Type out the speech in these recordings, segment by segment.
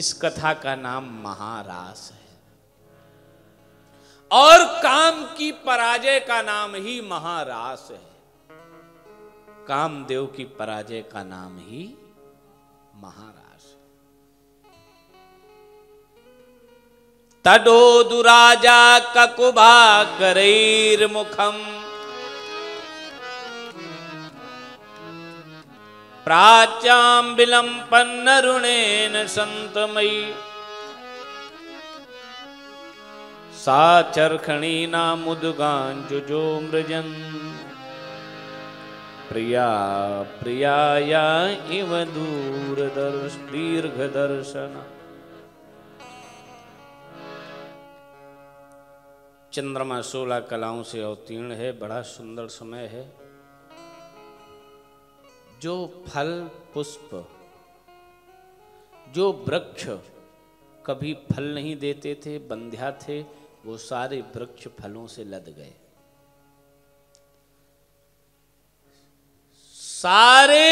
इस कथा का नाम महारास है और काम की पराजय का नाम ही महारास है। कामदेव की पराजय का नाम ही महारास है। तडो दुराजा ककुभा करैर मुखम प्राच्याम विलंपन्न ऋणेन संतमयी साचरखणी नामुदगांजुजो मृजन प्रिया प्रियाया इव दीर्घ दर्शन। चंद्रमा 16 कलाओं से अवतीर्ण है। बड़ा सुंदर समय है। जो फल पुष्प, जो वृक्ष कभी फल नहीं देते थे, बंध्या थे, वो सारे वृक्ष फलों से लद गए। सारे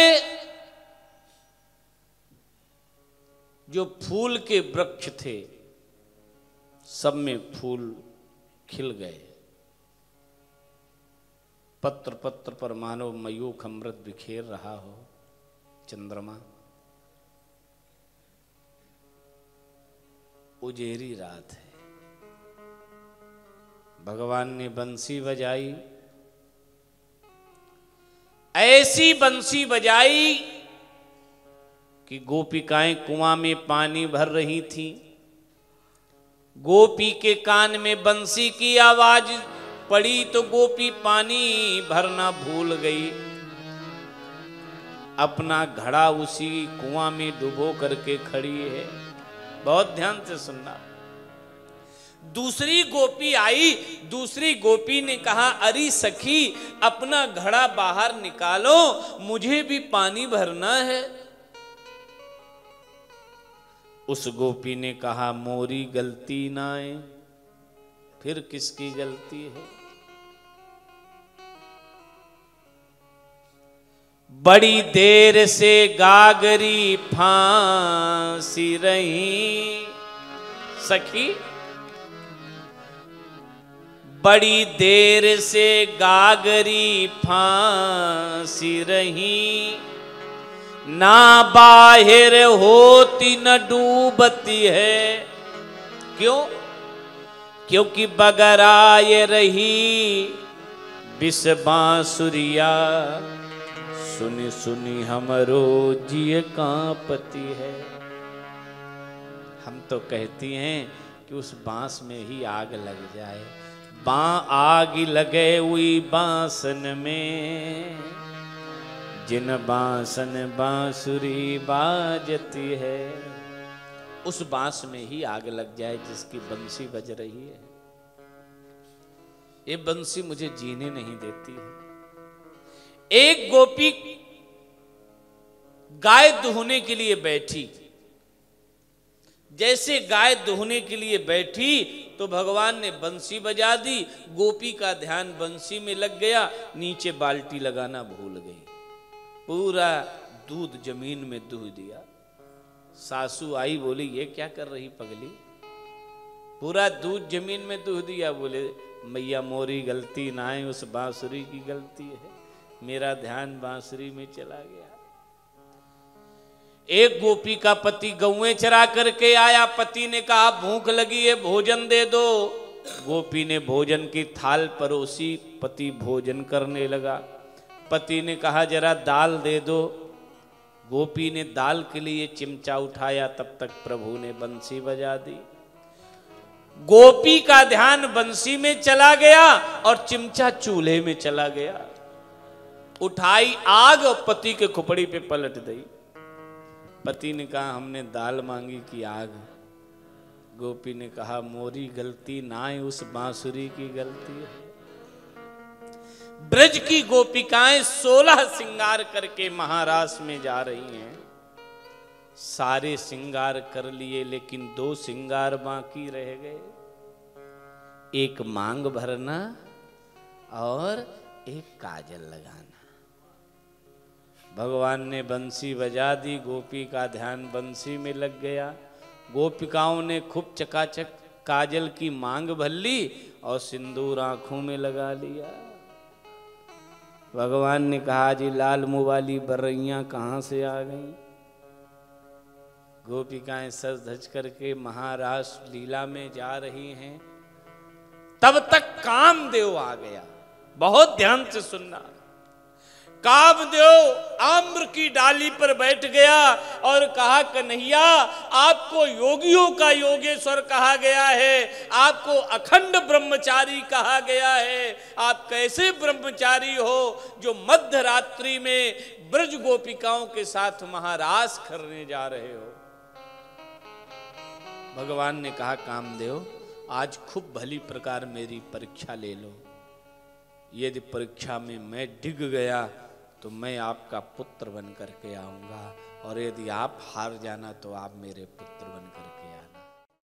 जो फूल के वृक्ष थे सब में फूल खिल गए। पत्र पत्र पर मानो मयूख अमृत बिखेर रहा हो चंद्रमा। उजेरी रात है। भगवान ने बंसी बजाई, ऐसी बंसी बजाई कि गोपिकाएं कुआं में पानी भर रही थीं। गोपी के कान में बंसी की आवाज पड़ी तो गोपी पानी भरना भूल गई। अपना घड़ा उसी कुआं में डुबो करके खड़ी है। बहुत ध्यान से सुनना। दूसरी गोपी आई। दूसरी गोपी ने कहा, अरे सखी, अपना घड़ा बाहर निकालो, मुझे भी पानी भरना है। उस गोपी ने कहा, मोरी गलती नाए। फिर किसकी गलती है? बड़ी देर से गागरी फांसी रही सखी, बड़ी देर से गागरी फांसी रही, ना बाहिर होती न डूबती है। क्यों? क्योंकि बगराए रही बिस बांसुरिया, सुनी सुनी हमरो जिय कांपती है। हम तो कहती हैं कि उस बांस में ही आग लग जाए। आग लगे हुई बांसन में, जिन बांसन बांसुरी बाजती है। उस बांस में ही आग लग जाए जिसकी बंसी बज रही है। ये बंसी मुझे जीने नहीं देती है। एक गोपी गाय दुहने के लिए बैठी। जैसे गाय दुहने के लिए बैठी तो भगवान ने बंसी बजा दी। गोपी का ध्यान बंसी में लग गया, नीचे बाल्टी लगाना भूल गई। पूरा दूध जमीन में दुह दिया। सासू आई, बोली, ये क्या कर रही पगली? पूरा दूध जमीन में दुह दिया। बोले, मैया मोरी गलती ना है, उस बांसुरी की गलती है। मेरा ध्यान बांसुरी में चला गया। एक गोपी का पति गौएं चरा करके आया। पति ने कहा, भूख लगी है, भोजन दे दो। गोपी ने भोजन की थाल परोसी। पति भोजन करने लगा। पति ने कहा, जरा दाल दे दो। गोपी ने दाल के लिए चिमचा उठाया, तब तक प्रभु ने बंसी बजा दी। गोपी का ध्यान बंसी में चला गया और चिमचा चूल्हे में चला गया। उठाई आग और पति के खोपड़ी पे पलट दी। पति ने कहा, हमने दाल मांगी कि आग। गोपी ने कहा, मोरी गलती ना है, उस बांसुरी की गलती है। ब्रज की गोपिकाएं 16 श्रृंगार करके महारास में जा रही हैं। सारे श्रृंगार कर लिए, लेकिन 2 श्रृंगार बाकी रह गए। एक मांग भरना और एक काजल लगाना। भगवान ने बंसी बजा दी। गोपी का ध्यान बंसी में लग गया। गोपिकाओं ने खूब चकाचक काजल की मांग भर ली और सिंदूर आंखों में लगा लिया। भगवान ने कहा जी लाल मुंह वाली बर्रैयां कहां से आ गईं? गोपिकाएं सज धज करके महारास लीला में जा रही हैं। तब तक कामदेव आ गया। बहुत ध्यान से सुनना। कामदेव आम्र की डाली पर बैठ गया और कहा कन्हैया आपको योगियों का योगेश्वर कहा गया है, आपको अखंड ब्रह्मचारी कहा गया है। आप कैसे ब्रह्मचारी हो जो मध्य रात्रि में ब्रज गोपिकाओं के साथ महारास करने जा रहे हो? भगवान ने कहा कामदेव आज खूब भली प्रकार मेरी परीक्षा ले लो। यदि परीक्षा में मैं डिग गया तो मैं आपका पुत्र बन करके आऊंगा, और यदि आप हार जाना तो आप मेरे पुत्र